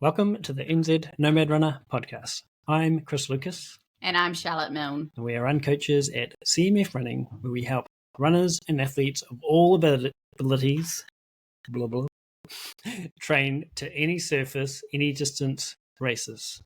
Welcome to the NZ Nomad Runner podcast. I'm Chris Lucas. And I'm Charlotte Milne. And we are run coaches at CMF Running, where we help runners and athletes of all abilities train to any surface, any distance races.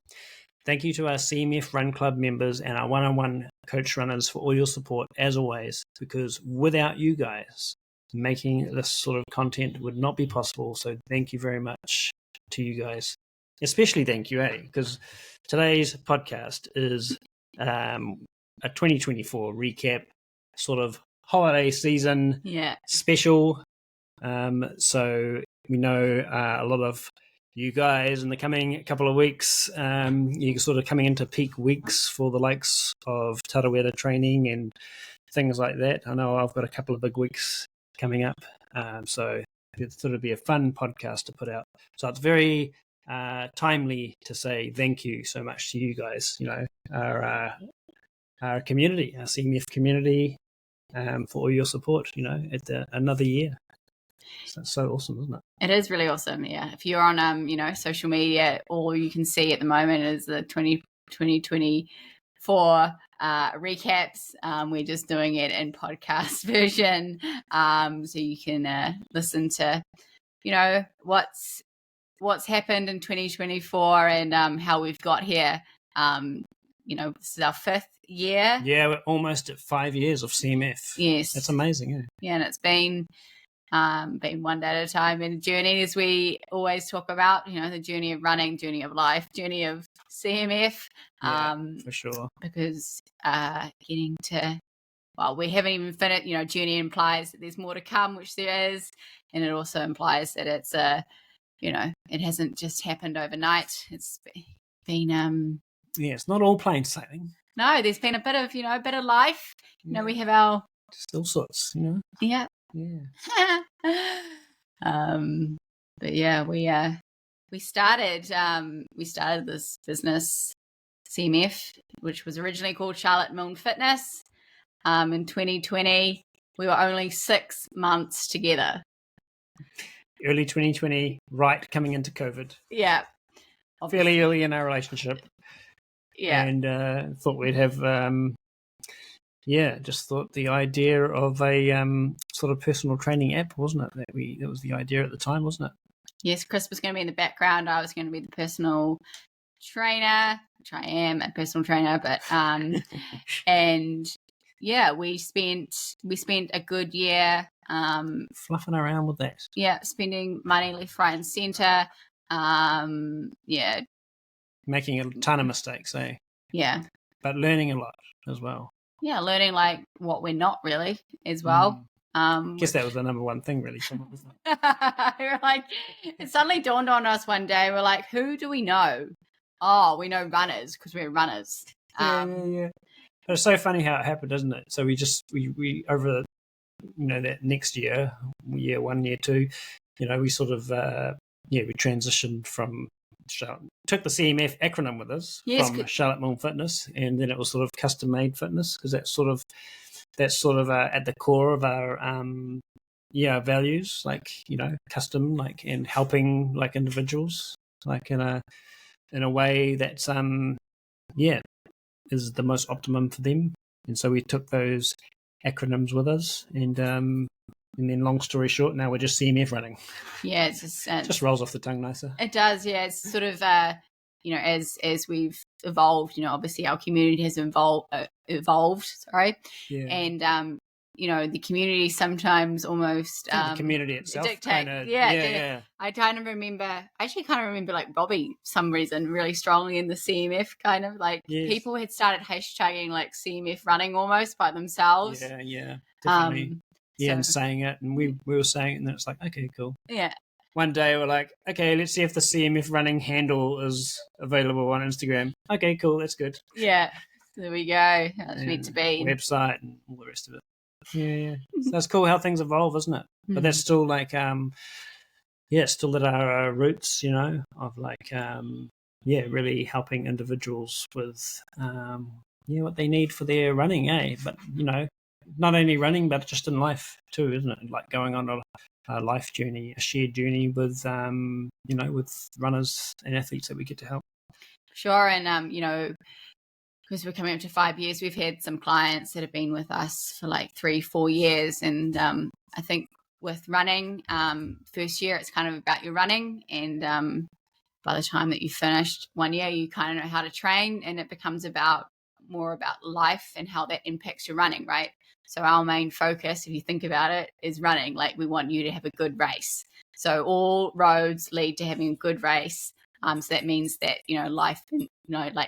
Thank you to our CMF Run Club members and our one-on-one coach runners for all your support, as always, because without you guys, making this sort of content would not be possible. So thank you very much to you guys. Especially thank you, because today's podcast is a 2024 recap, sort of holiday season special. So we know a lot of you guys in the coming couple of weeks, you're sort of coming into peak weeks for the likes of Tarawera training and things like that. I know I've got a couple of big weeks coming up, so it thought it'd be a fun podcast to put out. So it's very timely to say thank you so much to you guys, our community, our CMF community, for all your support, at another year. So that's so awesome, isn't it? It is really awesome, yeah. If you're on, social media, all you can see at the moment is the 2024 recaps. We're just doing it in podcast version, so you can listen to, what's happened in 2024 and how we've got here. This is our 5th year. Yeah, we're almost at 5 years of CMF. Yes. That's amazing, eh? Yeah, and it's been one day at a time, and a journey, as we always talk about, the journey of running, journey of life, journey of CMF. For sure. Because we haven't even finished, journey implies that there's more to come, which there is, and it also implies that it's it hasn't just happened overnight. It's been it's not all plain sailing. No, there's been a bit of life. We have our just all sorts, Yeah. But yeah, we started this business, CMF, which was originally called Charlotte Milne Fitness. In 2020, we were only 6 months together. Early 2020, right, coming into COVID. Yeah. Obviously. Fairly early in our relationship. Yeah. And thought we'd have, just thought the idea of a sort of personal training app, wasn't it? That was the idea at the time, wasn't it? Yes, Chris was going to be in the background. I was going to be the personal trainer, which I am a personal trainer, but and yeah, we spent a good year fluffing around with that. Yeah, spending money left, right, and centre. Making a ton of mistakes, eh? Yeah. But learning a lot as well. Yeah, learning like what we're not really as well. Guess that was the number one thing, really. We were like, it suddenly dawned on us one day. We're like, who do we know? Oh, we know runners because we're runners. Yeah. It's so funny how it happened, isn't it? So we over that next year 1, year 2, we sort of we transitioned from took the CMF acronym with us from Charlotte Milne Fitness, and then it was sort of custom made fitness, because that's sort of at the core of our values, like custom, like, and helping like individuals, like in a way that's is the most optimum for them. And so we took those acronyms with us, and then long story short, now we're just CMF Running. Yeah, it's just rolls off the tongue nicer. It does, yeah. It's sort of as we've evolved, obviously our community has evolved. Sorry, yeah. And the community sometimes almost the community itself dictate. Yeah. I kind of remember like Robbie, some reason, really strongly in the CMF kind of like people had started hashtagging like CMF Running almost by themselves. Yeah, definitely. And saying it, and we were saying it, and then it's like, okay, cool. Yeah. One day we're like, okay, let's see if the CMF Running handle is available on Instagram. Okay, cool, that's good. Yeah, there we go. That's meant to be. Website and all the rest of it. Yeah. So that's cool how things evolve, isn't it? But that's still like, still at our roots, of like, really helping individuals with, what they need for their running, eh? But, not only running, but just in life too, isn't it? Like going on life journey, a shared journey with with runners and athletes that we get to help. Sure. And because we're coming up to 5 years, we've had some clients that have been with us for like 3-4 years, and I think with running, first year it's kind of about your running, and by the time that you've finished 1 year, you kind of know how to train, and it becomes more about life and how that impacts your running, right? So our main focus, if you think about it, is running. Like, we want you to have a good race. So all roads lead to having a good race. So that means that, life,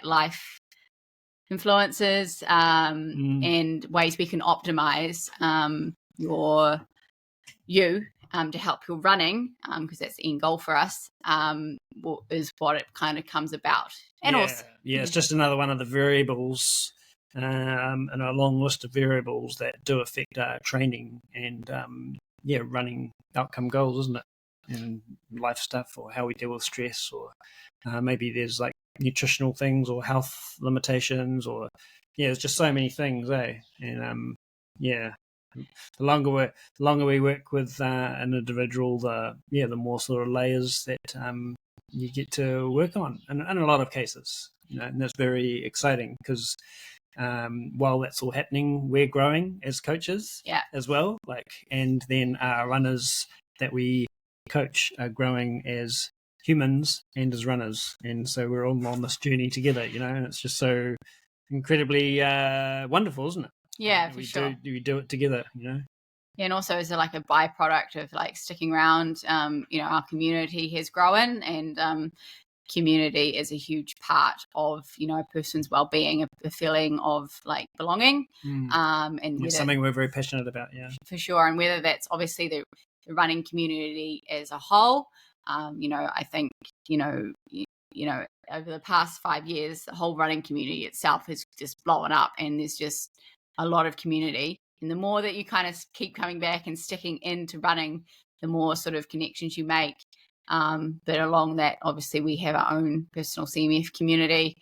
life influences and ways we can optimize to help your running, because that's the end goal for us, is what it kind of comes about. And it's just another one of the variables in a long list of variables that do affect our training and running outcome goals, isn't it? And life stuff, or how we deal with stress, or maybe there's like nutritional things or health limitations, or there's just so many things, And the longer we work with an individual, the more sort of layers that you get to work on, and in a lot of cases, and that's very exciting because while that's all happening, we're growing as coaches as well, and then our runners that we coach are growing as humans and as runners, and so we're all on this journey together, and it's just so incredibly wonderful, isn't it? For sure. We do it together, Yeah, and also as a byproduct of sticking around, our community has grown, and community is a huge part of a person's well-being, a feeling of belonging, and it's something we're very passionate about, for sure. And whether that's obviously the running community as a whole, I think over the past 5 years, the whole running community itself has just blown up, and there's just a lot of community. And the more that you kind of keep coming back and sticking into running, the more sort of connections you make. But along that, obviously, we have our own personal CMF community,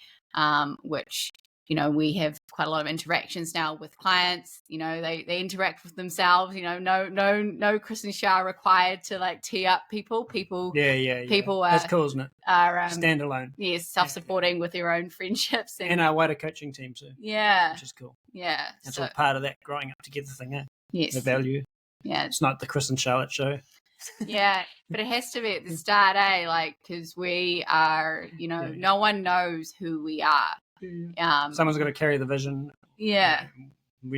which we have quite a lot of interactions now with clients. They interact with themselves. No Chris and Shah required to tee up people. People that's cool, isn't it? Are standalone. Yes, self-supporting with their own friendships and our wider coaching team too. Which is cool. That's all part of that growing up together thing. Yes, the value. It's not the Chris and Charlotte show. But it has to be at the start, because we are, no one knows who we are. Someone's got to carry the vision. We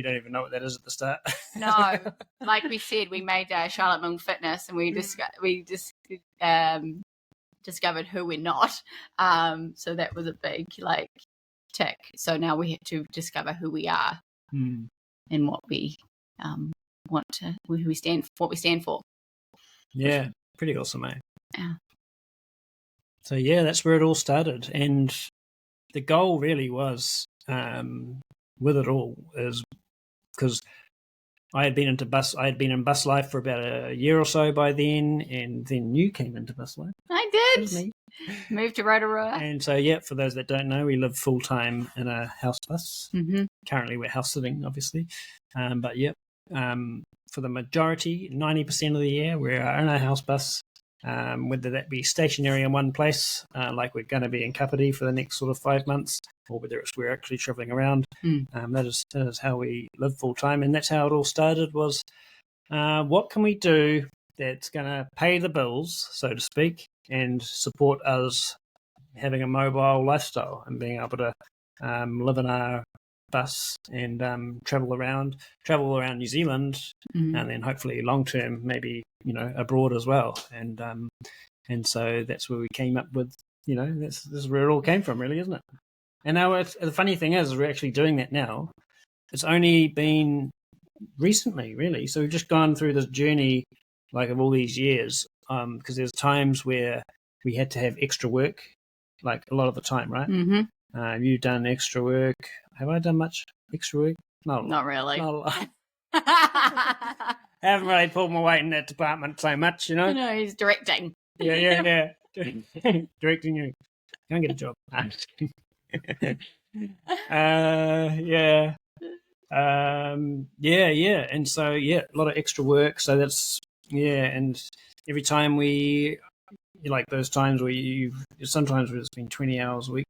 don't even know what that is at the start. No, like we said, we made Charlotte Milne Fitness, and we discovered who we're not. So that was a big tick. So now we have to discover who we are and what we want to, who we stand for, what we stand for. Yeah, pretty awesome, mate. Yeah. So that's where it all started, and the goal really was with it all is because I had been in bus life for about a year or so by then, and then you came into bus life. I did. Moved to Rotorua. And so, for those that don't know, we live full time in a house bus. Mm-hmm. Currently, we're house sitting, obviously, but for the majority, 90% of the year, we're in a house bus. Whether that be stationary in one place, like we're going to be in Kapiti for the next sort of 5 months, or whether we're actually travelling around. That is how we live full time, and that's how it all started. Was what can we do that's going to pay the bills, so to speak, and support us having a mobile lifestyle and being able to live in our bus and travel around New Zealand, and then hopefully long term maybe abroad as well, and so that's where we came up with this is where it all came from, really, isn't it? And now the funny thing is we're actually doing that now. It's only been recently, really, so we've just gone through this journey of all these years, because there's times where we had to have extra work, a lot of the time, right? You've done extra work. Have I done much extra work? No, not really. I haven't really pulled my weight in that department so much, No, he's directing. Yeah. Directing you. Go and get a job. And so a lot of extra work. So that's Yeah, and every time like those times where sometimes it's been 20 hours a week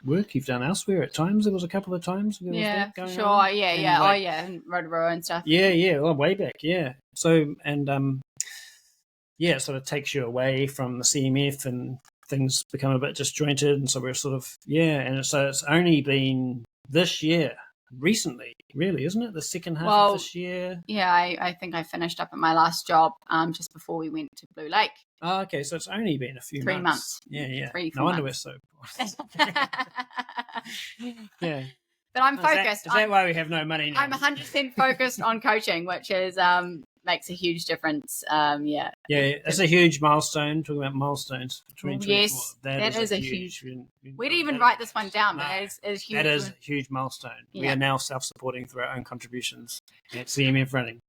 work you've done elsewhere at times. There was a couple of times there was that going sure. on. Yeah, And yeah. like, and Rotorua and stuff. Yeah, way back, yeah. So, and it sort of takes you away from the CMF and things become a bit disjointed. And so we're sort of, and so it's only been this year, recently, really, isn't it? The second half of this year. Yeah, I think I finished up at my last job just before we went to Blue Lake. Oh, okay, so it's only been a few 3 months. Yeah. 3, 4 no wonder months. we're so yeah. But I'm focused. Is that why we have no money now? I'm 100% focused on coaching, which is makes a huge difference. Yeah, it's a huge milestone. Talking about milestones. Yes, that is a huge. We didn't even write this one down, but it's huge. That is a huge milestone. Yeah. We are now self-supporting through our own contributions at CMF Running.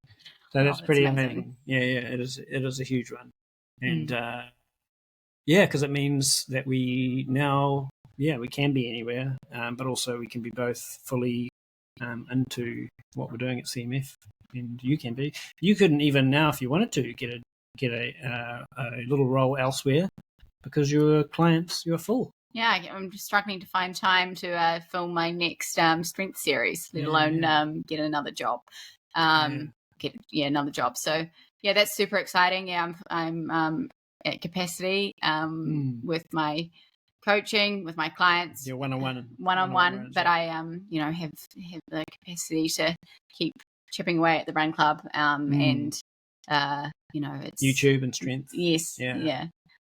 So that's pretty amazing. Yeah, it is. It is a huge one, and because it means that we now, we can be anywhere, but also we can be both fully into what we're doing at CMF, and you can be. You couldn't even now, if you wanted to, get a little role elsewhere because your clients, you're full. Yeah, I'm just struggling to find time to film my next strength series, let alone get another job. Get another job. So that's super exciting. Yeah, I'm at capacity with my coaching with my clients. Yeah, one-on-one, but I have the capacity to keep chipping away at the Run Club and it's YouTube and strength. Yes,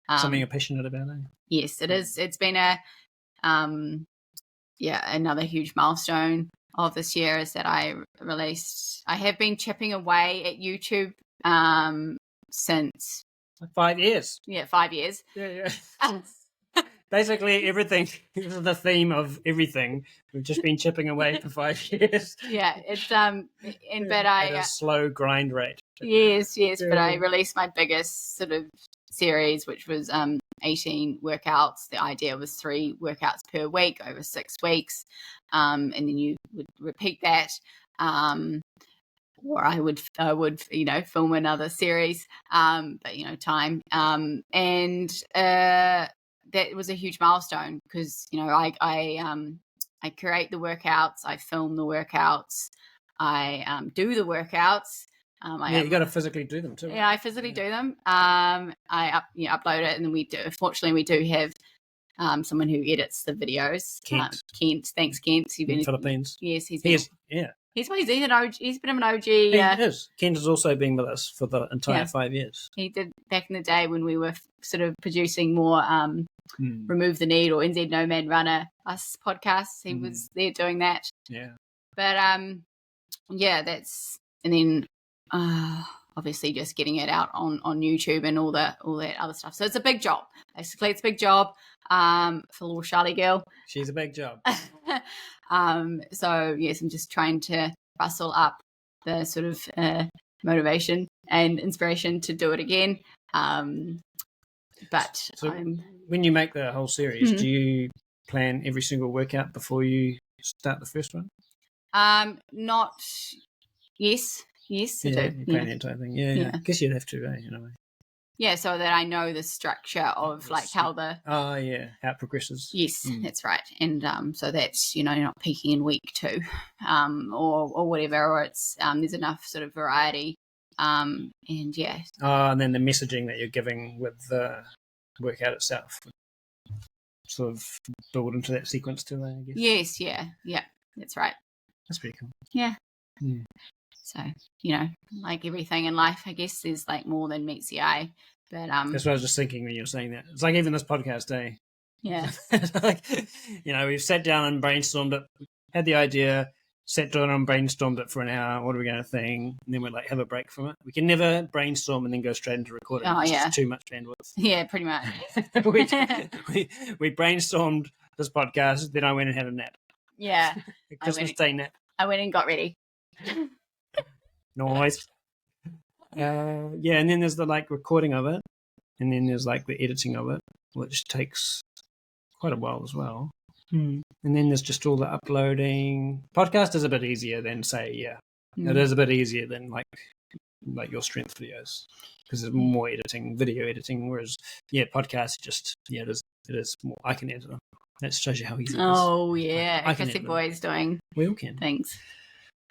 something you're passionate about, eh? Yes, it is. It's been another huge milestone of this year is that I have been chipping away at YouTube since 5 years. Yeah, 5 years. Yeah. Basically everything. This is the theme of everything. We've just been chipping away for 5 years. Yeah, it's but I at a slow grind rate. Yes, but I released my biggest sort of series, which was 18 workouts. The idea was 3 workouts per week over 6 weeks, and then you would repeat that, or I would film another series, but time, and that was a huge milestone because I create the workouts, I film the workouts, I do the workouts. You got to physically do them too. Yeah, I physically do them. I upload it, and then we do. Fortunately, we do have someone who edits the videos. Kent. Thanks, Kent. He's been in the Philippines. Yes, He's an OG. He's been an OG. He is. Kent has also been with us for the entire 5 years. He did back in the day when we were sort of producing more Remove the Need or NZ Nomad Runner us podcasts. He was there doing that. Yeah. But that's, and then obviously just getting it out on YouTube and all that other stuff. So it's a big job. Basically, it's a big job for little Charlie girl. She's a big job. So yes, I'm just trying to rustle up the sort of motivation and inspiration to do it again. But so when you make the whole series, do you plan every single workout before you start the first one? Not. Yes, I do. You plan the entire thing. Yeah. I guess you'd have to, in a way. Yeah, so that I know the structure of like how the how it progresses. Yes, that's right, and so that's you're not peaking in week 2, or whatever, or it's there's enough sort of variety, and yeah. And then the messaging that you're giving with the workout itself, sort of build into that sequence too, I guess. Yes, yeah, that's right. That's pretty cool. Yeah. So, like everything in life, I guess there's like more than meets the eye. But that's what I was just thinking when you were saying that. It's like even this podcast, eh? Yeah. Like, we've sat down and brainstormed it, had the idea, sat down and brainstormed it for an hour. What are we going to think? And then we're like, have a break from it. We can never brainstorm and then go straight into recording. Oh, it's yeah. just too much bandwidth. Yeah, pretty much. we brainstormed this podcast, then I went and had a nap. Yeah. Christmas Day nap. I went and got ready. Nice. And then there's the like recording of it, and then there's like the editing of it, which takes quite a while as well. And then there's just all the uploading. Podcast is a bit easier than it is a bit easier than like like your strength videos, because there's more editing, video editing, whereas podcasts it is more. I can edit them. That shows you how easy it is. Oh yeah, I Chrissy Boy's doing. We all can things.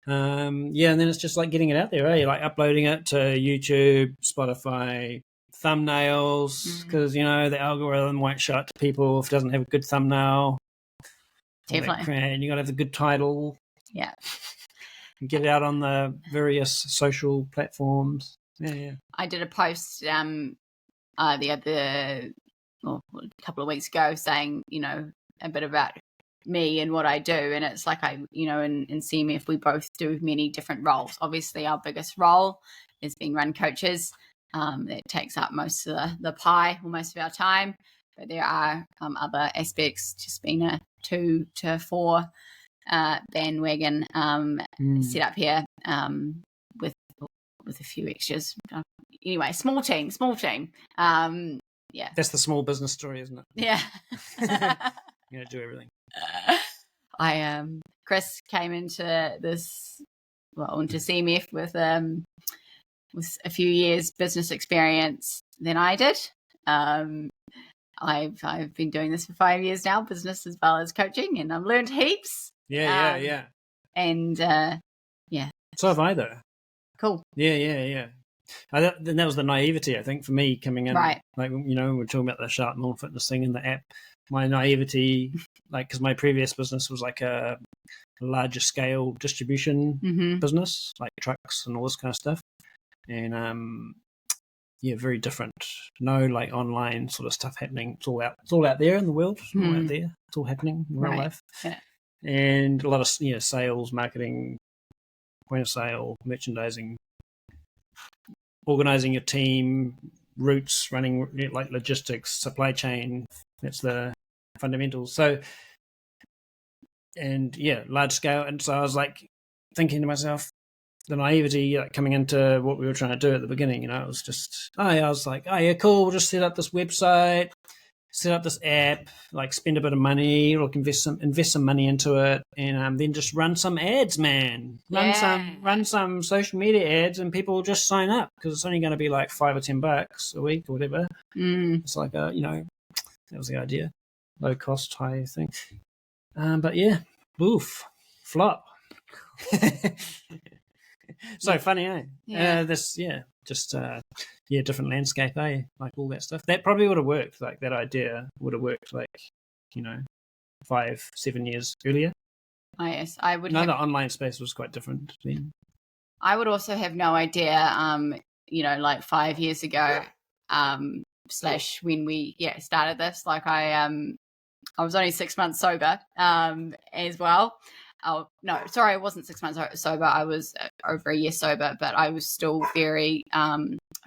And then it's just like getting it out there, right? Like uploading it to YouTube, Spotify, thumbnails, because the algorithm won't show it to people if it doesn't have a good thumbnail. Definitely. And you got to have a good title. Yeah. And get it out on the various social platforms. Yeah. I did a post a couple of weeks ago saying, a bit about me and what I do. And it's like in CMF, we both do many different roles. Obviously, our biggest role is being run coaches. It takes up most of the pie or most of our time. But there are other aspects, just being a 2 to 4 bandwagon set up here with a few extras. Anyway, small team. Yeah. That's the small business story, isn't it? Yeah. You're going to do everything. Chris came into CMF with a few years business experience than I did. I've been doing this for 5 years now, business as well as coaching, and I've learned heaps. Yeah. And so have I, though. Cool. Yeah. Then that was the naivety, I think, for me coming in. Right. Like, we're talking about the Charlotte Milne Fitness thing in the app. My naivety, like, because my previous business was like a larger scale distribution business, like trucks and all this kind of stuff. And very different. No, like online sort of stuff happening. It's all out there in the world. It's all out there. It's all happening in real life. Yeah. And a lot of sales, marketing, point of sale, merchandising, organizing your team, routes, running like logistics, supply chain. That's the fundamentals. So, and large scale. And so I was like thinking to myself, the naivety coming into what we were trying to do at the beginning, it was just, I was like, oh yeah, cool, we'll just set up this website, set up this app, like spend a bit of money, like invest some money into it, and then just run some ads, man. Run some social media ads, and people will just sign up because it's only going to be like $5 or $10 a week or whatever. It's like that was the idea, low cost, high thing. But flop. So funny, eh? Yeah. Different landscape, eh? Like all that stuff. That probably would have worked. Like that idea would have worked. Like 5-7 years earlier. Yes, I would. The online space was quite different then. I would also have no idea. Like 5 years ago, / when we started this. Like I was only 6 months sober as well. Oh, no, sorry, I wasn't 6 months sober. I was over a year sober, but I was still very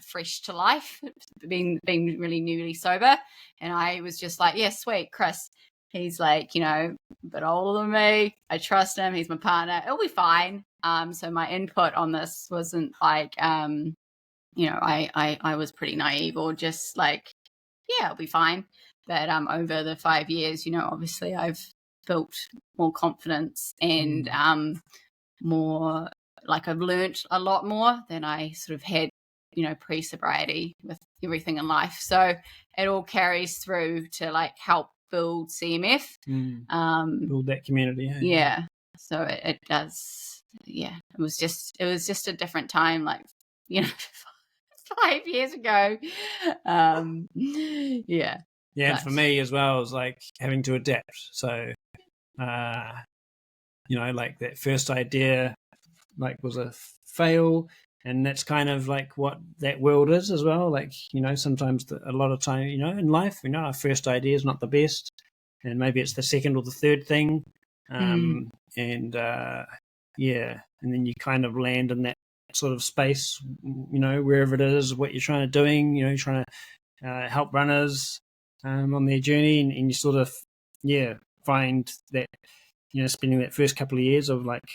fresh to life, being really newly sober. And I was just like, yeah, sweet, Chris. He's like, a bit older than me. I trust him. He's my partner. It'll be fine. So my input on this wasn't like, I was pretty naive or just like, yeah, it'll be fine. But over the 5 years, obviously I've built more confidence and more, like I've learnt a lot more than I sort of had, pre-sobriety with everything in life. So it all carries through to like help build CMF. Build that community. Hey? Yeah. So it does. Yeah. It was just a different time, like, 5 years ago. Yeah. Yeah, and for me as well, it was like having to adapt. So, like that first idea, like was a fail, and that's kind of like what that world is as well. Like, sometimes a lot of time, in life, our first idea is not the best, and maybe it's the second or the third thing, and then you kind of land in that sort of space, wherever it is, what you're trying to doing, you're trying to help runners on their journey, and you sort of find that spending that first couple of years of like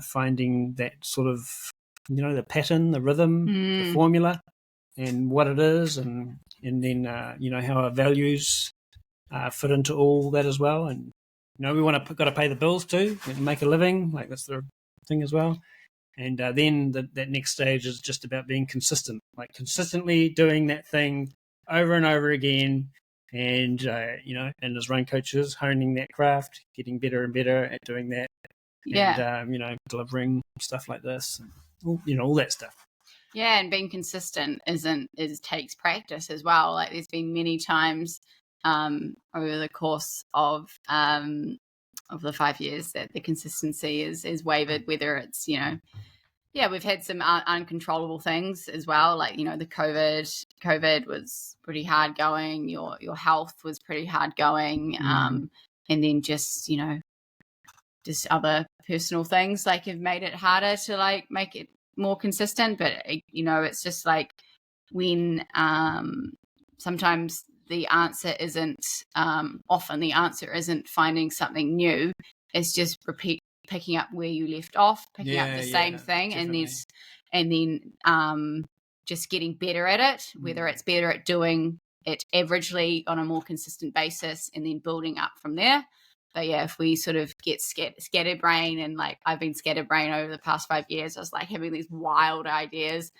finding that sort of the pattern, the rhythm, the formula, and what it is, and then how our values fit into all that as well. And we got to pay the bills too and make a living, like that's the thing as well. And then that next stage is just about being consistent, like consistently doing that thing over and over again. And, and as run coaches, honing that craft, getting better and better at doing that. Yeah. And, delivering stuff like this, and, all that stuff. Yeah. And being consistent takes practice as well. Like there's been many times over the course of the 5 years that the consistency is wavered, whether it's, we've had some uncontrollable things as well. Like, the COVID was pretty hard going. Your health was pretty hard going. And then just other personal things like have made it harder to like make it more consistent. But, it's just like when sometimes the answer isn't, often the answer isn't finding something new. It's just picking up where you left off, picking up the same thing, definitely. and then just getting better at it, whether it's better at doing it averagely on a more consistent basis and then building up from there. But yeah, if we sort of get scatterbrain, and like I've been scatterbrain over the past 5 years, I was like having these wild ideas.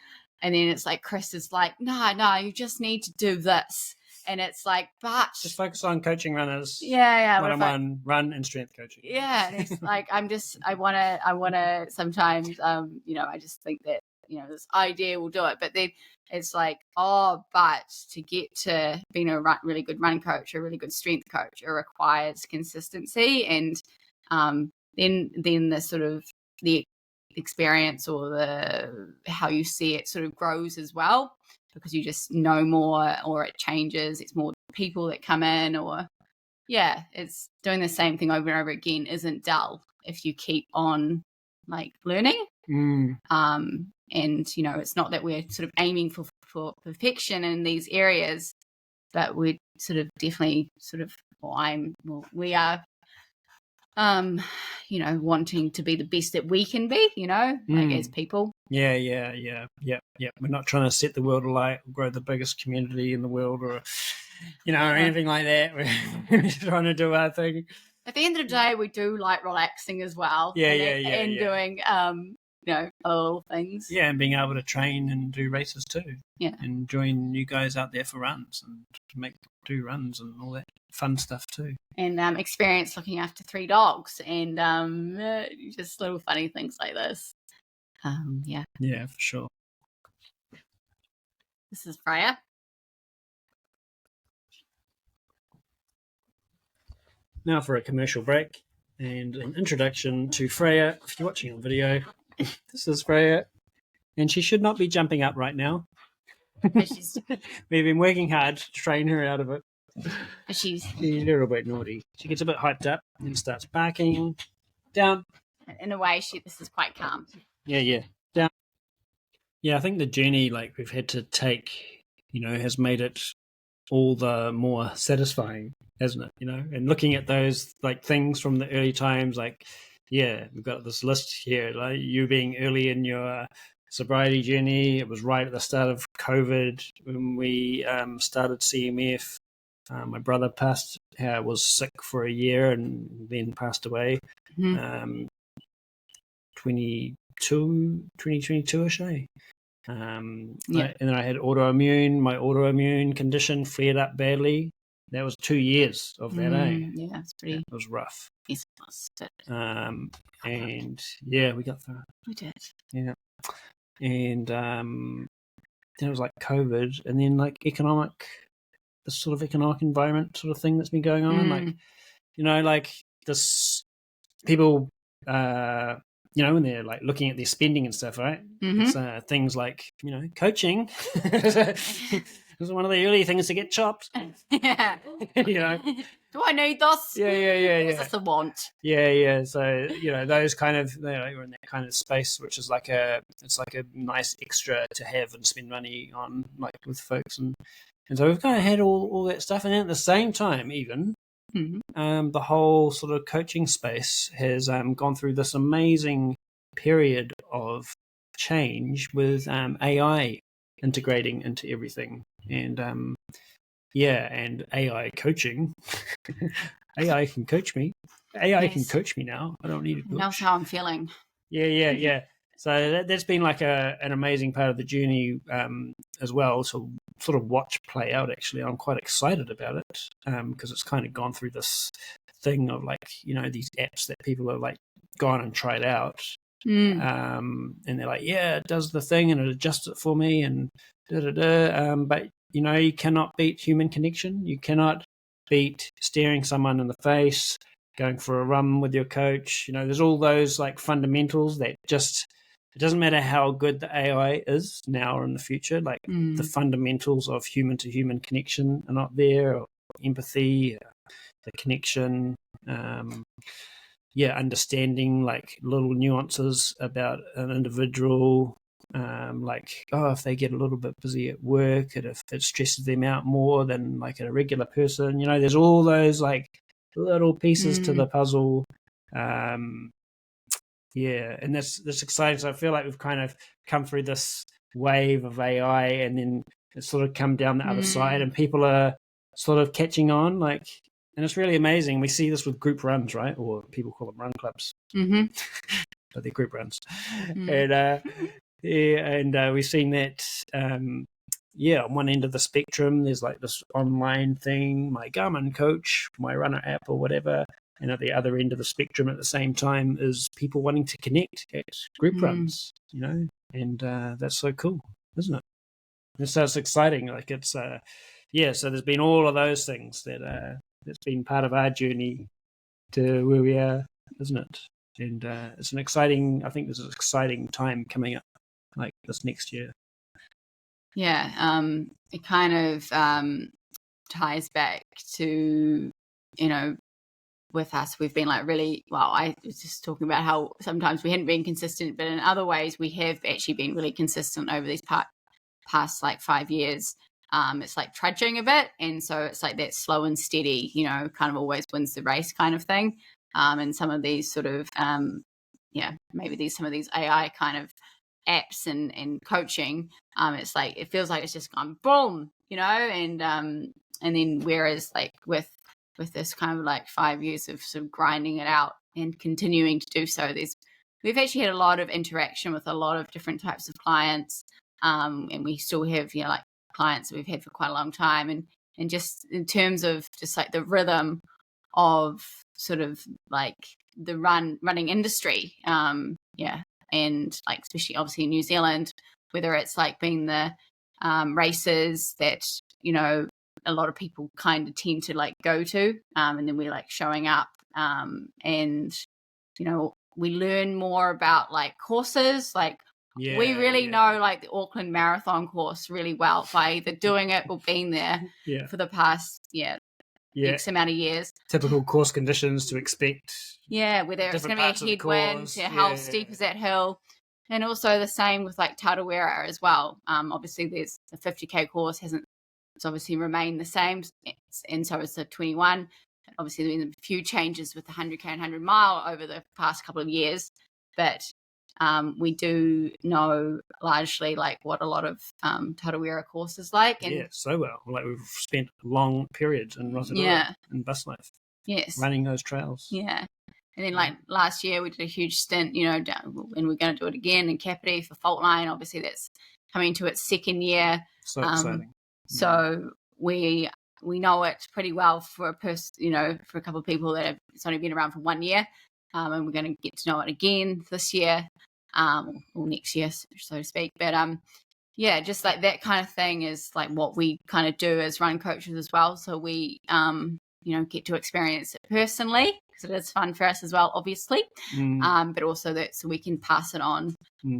And then it's like Chris is like, no, you just need to do this. And it's like, but just focus on coaching runners. Yeah. One-on-one run and strength coaching. Yeah. And it's like, I want to sometimes, I just think that, this idea will do it. But then it's like, but to get to being a really good run coach, a really good strength coach, it requires consistency. And then the sort of the experience or the how you see it sort of grows as well, because you just know more, or it changes. It's more people that come in, or it's doing the same thing over and over again isn't dull if you keep on like learning. And it's not that we're sort of aiming for perfection in these areas, but we're sort of definitely we are wanting to be the best that we can be, like as people. Yeah. We're not trying to set the world alight, grow the biggest community in the world, or anything like that. We're just trying to do our thing. At the end of the day, we do like relaxing as well. And doing other little things. Yeah, and being able to train and do races too. Yeah, and join you guys out there for runs and do runs and all that fun stuff too. And experience looking after 3 dogs and just little funny things like this. Yeah, for sure. This is Freya. Now for a commercial break and an introduction to Freya. If you're watching on video, this is Freya, and she should not be jumping up right now. We've been working hard to train her out of it. She's a little bit naughty. She gets a bit hyped up and starts barking. Down. In a way, this is quite calm. Yeah. Down. Yeah, I think the journey we've had to take, has made it all the more satisfying, hasn't it? And looking at those things from the early times, we've got this list here, like you being early in your sobriety journey. It was right at the start of COVID when we started CMF. My brother was sick for a year and then passed away. 2022-ish, and then I had autoimmune. My autoimmune condition flared up badly. That was 2 years of that, Yeah, it's pretty. It was rough. Yes, it was. And we got through it. We did. Yeah. And then it was COVID, and then this sort of economic environment sort of thing that's been going on. This people, when they're looking at their spending and stuff, right? It's things like, coaching. It was one of the early things to get chopped. Yeah. Do I need this? Yeah. Is this a want? Yeah. So, those kind of, we're in that kind of space, which is it's like a nice extra to have and spend money on, with folks. And so we've kind of had all that stuff. And then at the same time, even, the whole sort of coaching space has gone through this amazing period of change with AI integrating into everything. And and AI coaching. AI can coach me. AI can coach me now. I don't need a coach. That's how I'm feeling. Yeah. So that's been like an amazing part of the journey as well. So sort of watch play out. Actually, I'm quite excited about it because it's kind of gone through this thing of like these apps that people have like gone and tried out, and they're like, yeah, it does the thing and it adjusts it for me and da da da. But you cannot beat human connection. You cannot beat staring someone in the face, going for a run with your coach. There's all those like fundamentals that just. It doesn't matter how good the AI is now or in the future, like the fundamentals of human-to-human connection are not there, or empathy, the connection, understanding like little nuances about an individual, like, if they get a little bit busy at work and if it stresses them out more than like a regular person, there's all those like little pieces to the puzzle. Yeah, and that's exciting. So I feel like we've kind of come through this wave of AI, and then it's sort of come down the other side, and people are sort of catching on. Like, and it's really amazing. We see this with group runs, right? Or people call them run clubs, but they're group runs. And we've seen that. On one end of the spectrum, there's like this online thing, my Garmin coach, my runner app, or whatever. And at the other end of the spectrum at the same time is people wanting to connect at group runs, and that's so cool, isn't it? And so it's exciting. Like it's, so there's been all of those things that's been part of our journey to where we are, isn't it? And it's I think there's an exciting time coming up, like this next year. Yeah, it kind of ties back to, with us, we've been like really, I was just talking about how sometimes we hadn't been consistent, but in other ways we have actually been really consistent over these past like 5 years. It's like trudging a bit, and so it's like that slow and steady, kind of always wins the race kind of thing. And some of these sort of maybe some of these AI kind of apps and coaching, it's like it feels like it's just gone boom, and then whereas like with this kind of like 5 years of sort of grinding it out and continuing to do so, we've actually had a lot of interaction with a lot of different types of clients, and we still have like clients that we've had for quite a long time, and just in terms of just like the rhythm of sort of like the running industry, and like especially obviously in New Zealand, whether it's like being the races that a lot of people kind of tend to like go to, and then we're like showing up, and we learn more about like courses. Like we really know like the Auckland Marathon course really well by either doing it or being there for the past X amount of years. Typical course conditions to expect. Yeah, whether it's going to be a headwind, how steep is that hill. And also the same with like Tarawera as well. Obviously there's the 50K course it's obviously remained the same, and so it's the 21. Obviously there's been a few changes with the 100K and 100 mile over the past couple of years, but we do know largely like what a lot of Tarawera courses like. And so well. Like we've spent long periods in Rotorua and bus life. Yes. Running those trails. Yeah. And then like last year we did a huge stint, down, and we're going to do it again in Kapiti for Fault Line. Obviously that's coming to its second year. So exciting. So we know it pretty well for a person, for a couple of people that it's only been around for 1 year, and we're going to get to know it again this year, or next year, so to speak. But just like that kind of thing is like what we kind of do as run coaches as well. So we get to experience it personally because it is fun for us as well, obviously, but also that so we can pass it on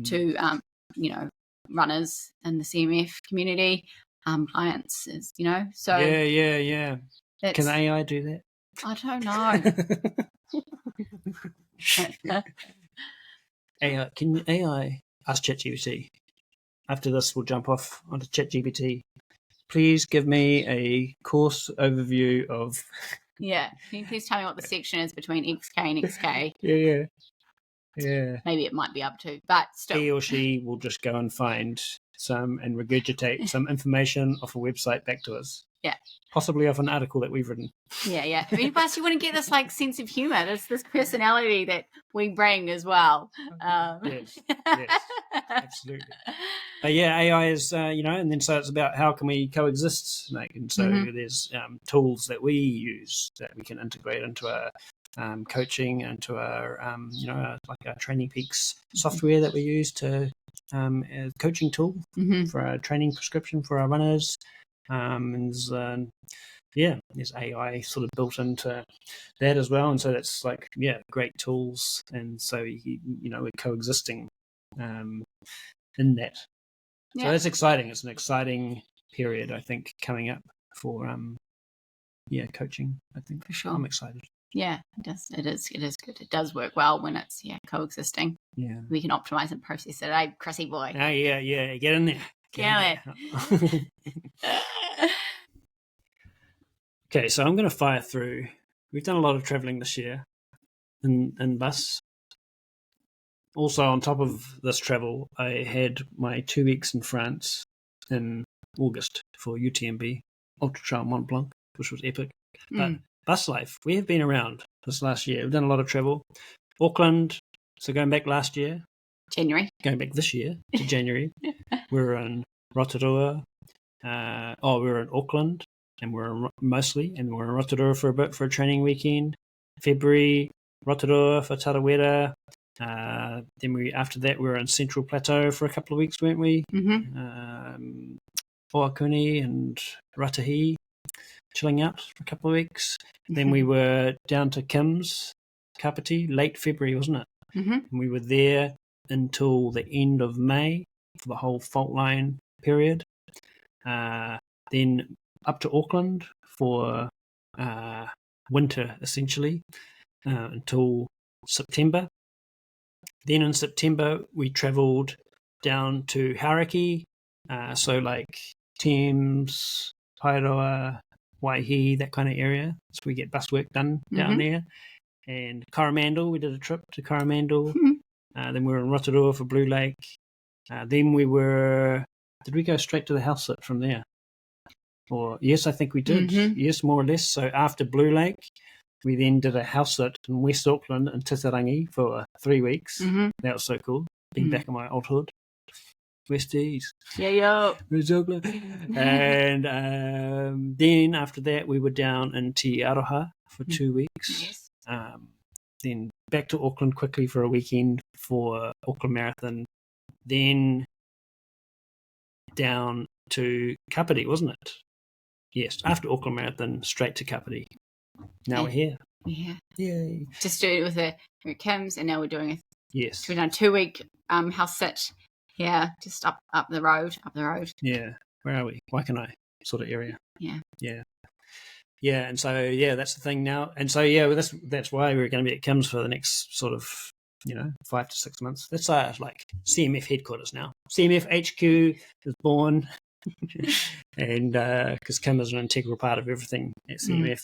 to runners in the CMF community. Clients, so yeah. Can AI do that? I don't know. AI, can AI ask ChatGPT? After this, we'll jump off onto ChatGPT. Please give me a course overview of. Yeah, can you please tell me what the section is between XK and XK? Yeah. Maybe it might be up to, but still, he or she will just go and find some and regurgitate some information off a website back to us. Yeah. Possibly off an article that we've written. Yeah. I mean, plus you want to get this like sense of humor. It's this personality that we bring as well. Yes, absolutely. But yeah, AI is, and then so it's about how can we coexist, like, and so there's tools that we use that we can integrate into our coaching, into our, like our Training Peaks software that we use to a coaching tool for our training prescription for our runners. And there's AI sort of built into that as well, and so that's like great tools, and so we're coexisting in that. So that's exciting. It's an exciting period, I think, coming up for coaching. I think for sure. I'm excited. Yeah, it does. It is good. It does work well when it's coexisting. Yeah, we can optimize and process it. Hey, Chrissy boy. Oh yeah. Get in there. Get in there. Okay, so I'm going to fire through. We've done a lot of traveling this year in bus. Also, on top of this travel, I had my 2 weeks in France in August for UTMB, Ultra Trail Mont Blanc, which was epic. But bus life, we have been around this last year. We've done a lot of travel. Auckland, so going back last year. January. Going back this year to January. We were in Rotorua. We were in Auckland, and we were in Rotorua for a bit for a training weekend. February, Rotorua for Tarawera. Then after that we were in Central Plateau for a couple of weeks, weren't we? Oakuni and Ratahi, chilling out for a couple of weeks. Then we were down to Kim's, Kapiti, late February, wasn't it? And we were there until the end of May for the whole fault line period. Then up to Auckland for winter, essentially, until September. Then in September, we travelled down to Hauraki, so like Thames, Paeroa, Waihi, that kind of area. So we get bus work done down there. And Coromandel, we did a trip to Coromandel. Then we were in Rotorua for Blue Lake. Then did we go straight to the house sit from there? Or yes, I think we did. Yes, more or less. So after Blue Lake, we then did a house sit in West Auckland and Titirangi for 3 weeks. That was so cool. Being back in my old hood. Westies. Yeah. West Auckland. And then after that, we were down in Te Aroha for 2 weeks. Yes. Then back to Auckland quickly for a weekend for Auckland Marathon. Then down to Kapiti, wasn't it? Yes, after Auckland Marathon, straight to Kapiti. Now we're here. Yeah. Yay. Just doing it with the Kims, and now we're doing Yes. we've done a 2-week house sit here, just up the road. Yeah. Where are we? Waikanai sort of area. Yeah. And so that's the thing now. And so that's why we're going to be at Kim's for the next sort of 5 to 6 months. That's like CMF headquarters now. CMF HQ is born, and because Kim is an integral part of everything at CMF.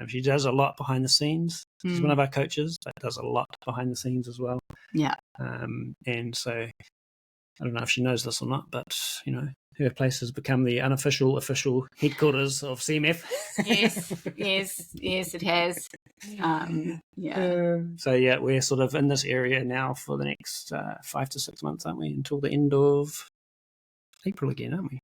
She does a lot behind the scenes. She's one of our coaches, but does a lot behind the scenes as well. Yeah. And so I don't know if she knows this or not, but her place has become the official headquarters of CMF. Yes, it has. So we're sort of in this area now for the next 5 to 6 months, aren't we? Until the end of April again, aren't we?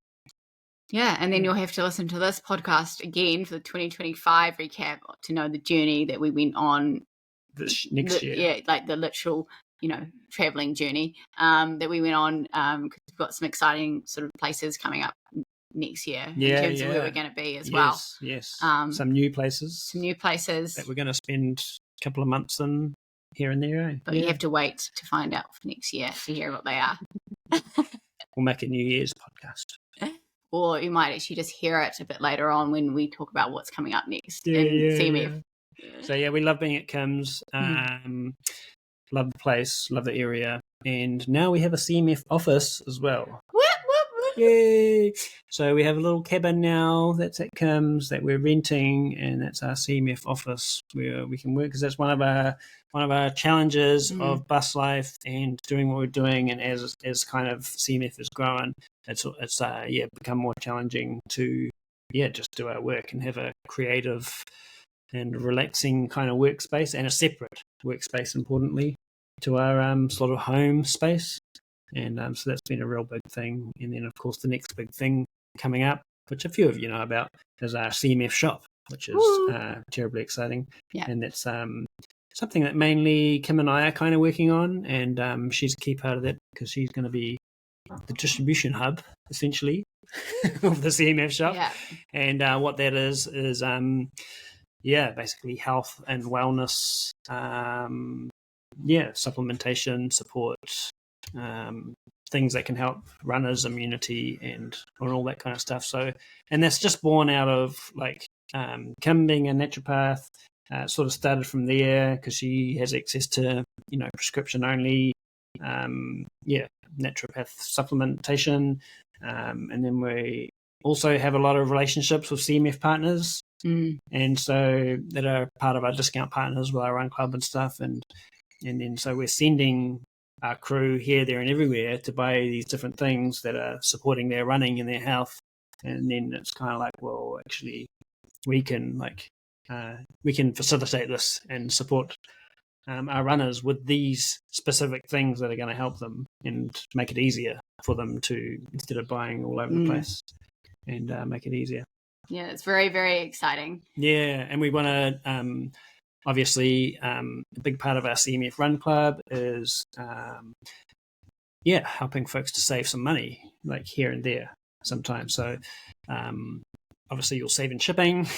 Yeah, and then you'll have to listen to this podcast again for the 2025 recap to know the journey that we went on this next year. Yeah, like the literal, traveling journey that we went on, because we've got some exciting sort of places coming up next year in terms of where we're going to be as well. Yes. Some new places. That we're going to spend a couple of months in here and there. But you have to wait to find out for next year to hear what they are. We'll make a New Year's podcast. Or you might actually just hear it a bit later on when we talk about what's coming up next in CMF. Yeah. So we love being at Kim's. Love the place, love the area, and now we have a CMF office as well. Yay! So we have a little cabin now that's at Kim's that we're renting, and that's our CMF office where we can work, because that's one of our challenges of bus life and doing what we're doing. And as kind of CMF is growing, it's become more challenging to just do our work and have a creative and relaxing kind of workspace, and a separate workspace, importantly, to our sort of home space. And so that's been a real big thing. And then, of course, the next big thing coming up, which a few of you know about, is our CMF shop, which is terribly exciting. Yeah. And that's something that mainly Kim and I are kind of working on. And she's a key part of that, because she's going to be the distribution hub, essentially, of the CMF shop. Yeah. And what that is basically health and wellness, supplementation, support, things that can help runners' immunity and all that kind of stuff. So, and that's just born out of like Kim being a naturopath. Sort of started from there because she has access to prescription only naturopath supplementation, and then we also have a lot of relationships with CMF partners, and so that are part of our discount partners with our run club and stuff, and then so we're sending our crew here, there, and everywhere to buy these different things that are supporting their running and their health. And then it's kind of like, well, actually, we can facilitate this and support our runners with these specific things that are going to help them and make it easier for them to, instead of buying all over the place, and make it easier. Yeah, it's very, very exciting. Yeah, and we want to obviously, a big part of our CMF Run Club is, helping folks to save some money, like here and there sometimes. So, obviously, you'll save in shipping,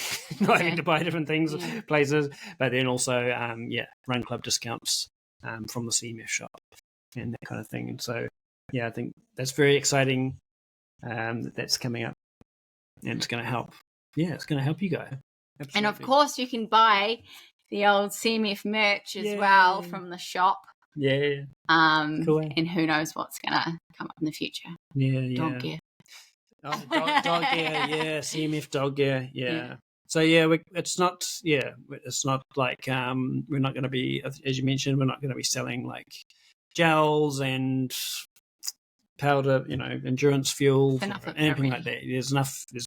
not having to buy different things, places, but then also, Run Club discounts from the CMF shop and that kind of thing. And so, I think that's very exciting. That's coming up, and it's going to help. Yeah, it's going to help you guys. Absolutely. And of course, you can buy the old CMF merch as well from the shop. Yeah. Cool. And who knows what's going to come up in the future. Yeah. Dog gear. Oh, dog gear, CMF dog gear, So it's not like we're not going to be, as you mentioned, we're not going to be selling like gels and powder, endurance fuel, or anything like that. There's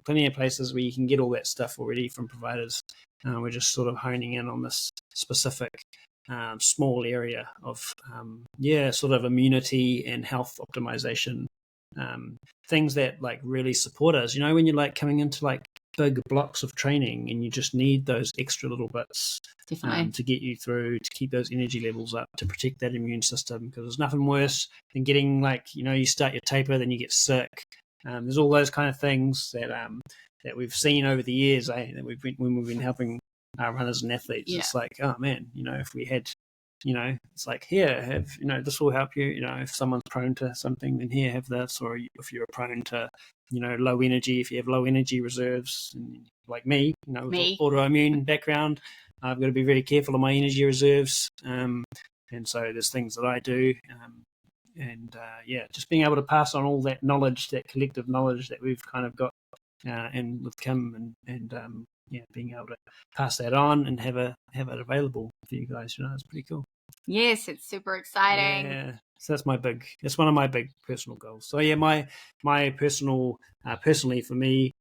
plenty of places where you can get all that stuff already from providers. We're just sort of honing in on this specific small area of sort of immunity and health optimization, things that like really support us. When you're like coming into like big blocks of training and you just need those extra little bits to get you through, to keep those energy levels up, to protect that immune system, because there's nothing worse than getting like, you start your taper, then you get sick. There's all those kind of things that we've seen over the years, that when we've been helping our runners and athletes. It's like, oh man, if we had, it's like, here, have, this will help you. If someone's prone to something, then here, have this. Or if you're prone to, low energy, if you have low energy reserves, and like me, with autoimmune background, I've got to be very careful of my energy reserves. And so there's things that I do. Just being able to pass on all that knowledge, that collective knowledge that we've kind of got, and with Kim and being able to pass that on and have it available for you guys, it's pretty cool. Yes, it's super exciting. Yeah, so that's one of my big personal goals. So my personally for me,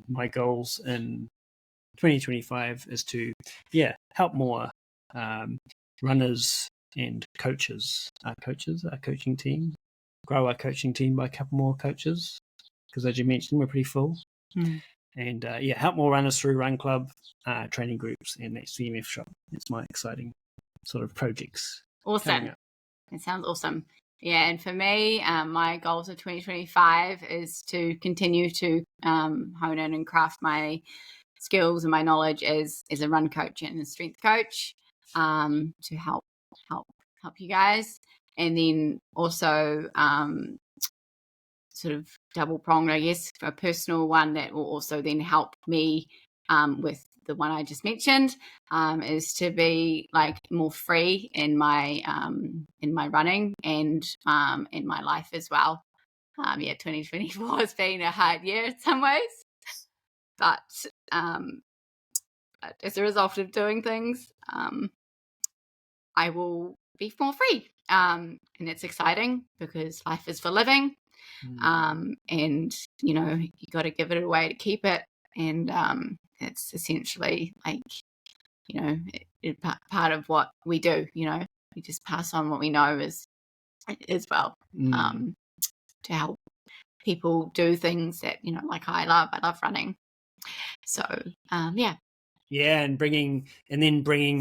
my goals in 2025 is to help more runners and coaches, our coaching team, grow our coaching team by a couple more coaches, because as you mentioned, we're pretty full. And help more runners through Run Club, training groups, and that CMF shop. It's my exciting sort of projects. Awesome. It sounds awesome. Yeah, and for me, my goals of 2025 is to continue to hone in and craft my skills and my knowledge as a run coach and a strength coach, to help you guys, and then also sort of double pronged, I guess, a personal one that will also then help me with the one I just mentioned, is to be like more free in my running and in my life as well. 2024 has been a hard year in some ways, but as a result of doing things, I will be more free, and it's exciting because life is for living. And you got to give it away to keep it. And it's essentially like, part of what we do, we just pass on what we know as well, to help people do things that, like I love running. So, yeah. Yeah, and bringing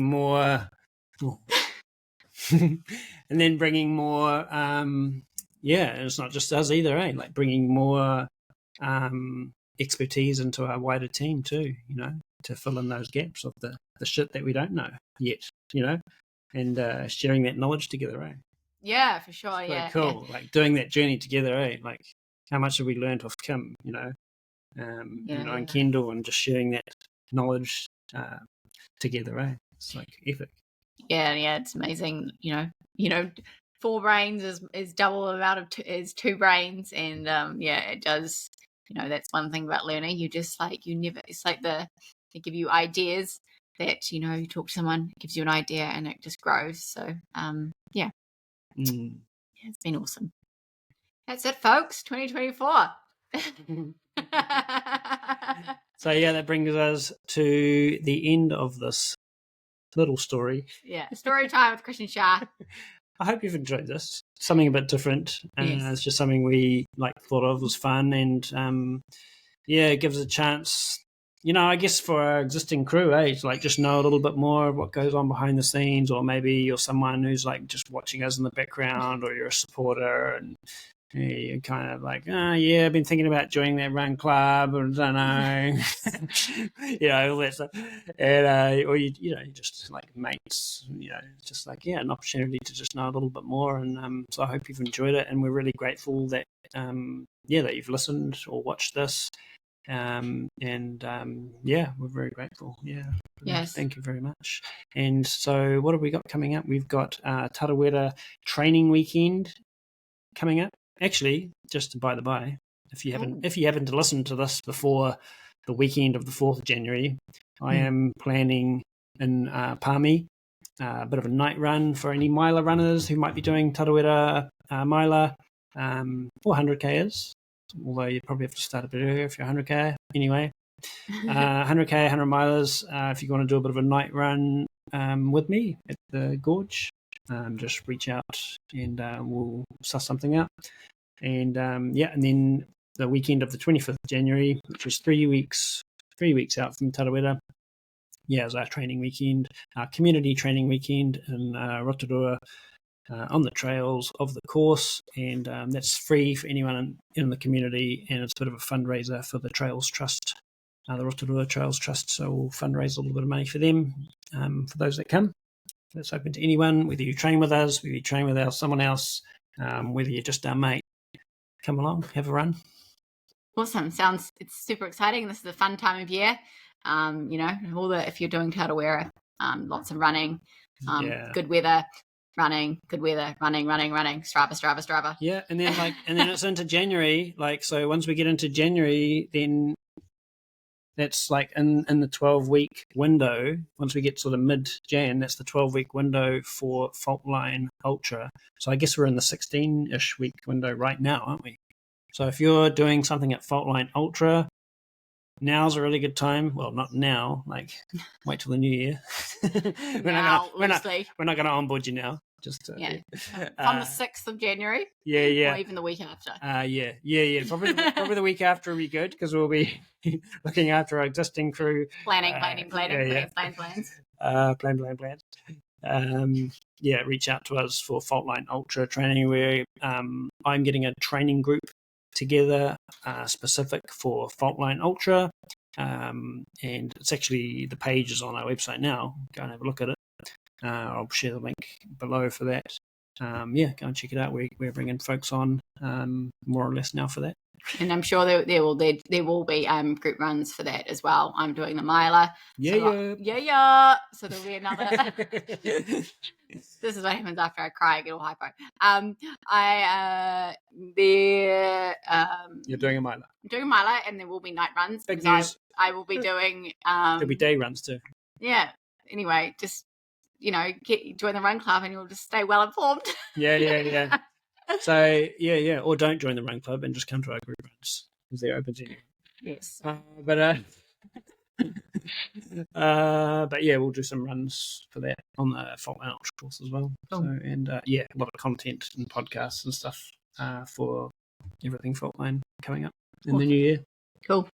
more, and then bringing more, yeah, and it's not just us either, eh? Like bringing more expertise into our wider team too, to fill in those gaps of the shit that we don't know yet, and sharing that knowledge together, eh? Yeah, for sure. It's yeah. cool. Like doing that journey together, eh? Like how much have we learned off Kim, and Kendall, and just sharing that knowledge together, eh? It's like epic. Yeah, it's amazing. 4 brains is double the amount of is 2 brains, and it does. That's one thing about learning. You just like it's like they give you ideas that you talk to someone, it gives you an idea, and it just grows. So yeah, it's been awesome. That's it, folks. 2024. So yeah, that brings us to the end of this little story. Yeah, story time with Christian Shah. I hope you've enjoyed this. Something a bit different. Yes. It's just something we thought of, was fun, and it gives a chance. I guess for our existing crew, to just know a little bit more of what goes on behind the scenes, or maybe you're someone who's just watching us in the background, or you're a supporter, and you're kind of like, I've been thinking about joining that run club, or I don't know, all that stuff, and or you just like mates, just an opportunity to just know a little bit more, and so I hope you've enjoyed it, and we're really grateful that that you've listened or watched this. We're very grateful. Yes, thank you very much. And so what have we got coming up? We've got Tarawera training weekend coming up. Actually, just by the by, if you haven't listened to this before the weekend of the 4th of January, I am planning in Palmy a bit of a night run for any Mila runners who might be doing Tarawera Mila, 400Kers, although you probably have to start a bit earlier if you're 100K. Anyway, 100K, 100 milers. If you want to do a bit of a night run with me at the gorge, just reach out and we'll suss something out. And and then the weekend of the 25th of January, which is 3 weeks out from Tarawera, is our training weekend, our community training weekend in Rotorua, on the trails of the course, and that's free for anyone in the community, and it's a bit of a fundraiser for the Trails Trust, the Rotorua Trails Trust, so we'll fundraise a little bit of money for them, for those that come. It's open to anyone, whether you train with us, whether you train with someone else, whether you're just our mate. Come along, have a run. Awesome. It's super exciting. This is a fun time of year. If you're doing Tarawera, lots of running, good weather, running, good weather, running. Strava. Yeah, and then it's into January. So once we get into January, then that's in the 12-week window. Once we get sort of mid-Jan, that's the 12-week window for Faultline Ultra. So I guess we're in the 16-ish week window right now, aren't we? So if you're doing something at Faultline Ultra, now's a really good time. Well, not now. Wait till the new year. we're not going to onboard you now. Just from the 6th of January. Yeah. Or even the week after. Yeah. Probably the week after will be good, because we'll be looking after our existing crew. Planning. Plans. Reach out to us for Faultline Ultra training, where I'm getting a training group together specific for Faultline Ultra, and it's actually, the page is on our website now. Go and have a look at it. I'll share the link below for that. Go and check it out. We're bringing folks on more or less now for that. And I'm sure there will be group runs for that as well. I'm doing the miler. Yeah. So there'll be another. This is what happens after I cry. I get all hypo. You're doing a miler. I'm doing a miler, and there will be night runs. Big news. I will be doing. There'll be day runs too. Yeah. Anyway, just join the run club, and you'll just stay well informed. Yeah. So or don't join the run club and just come to our group runs. because they're open to anyone. Yes. But yeah, we'll do some runs for that on the Faultline Ultra course as well. Cool. So, and yeah, a lot of content and podcasts and stuff for everything Faultline coming up in the new year. Cool.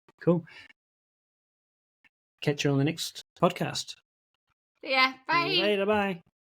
Catch you on the next podcast. Yeah. Bye. See you later. Bye.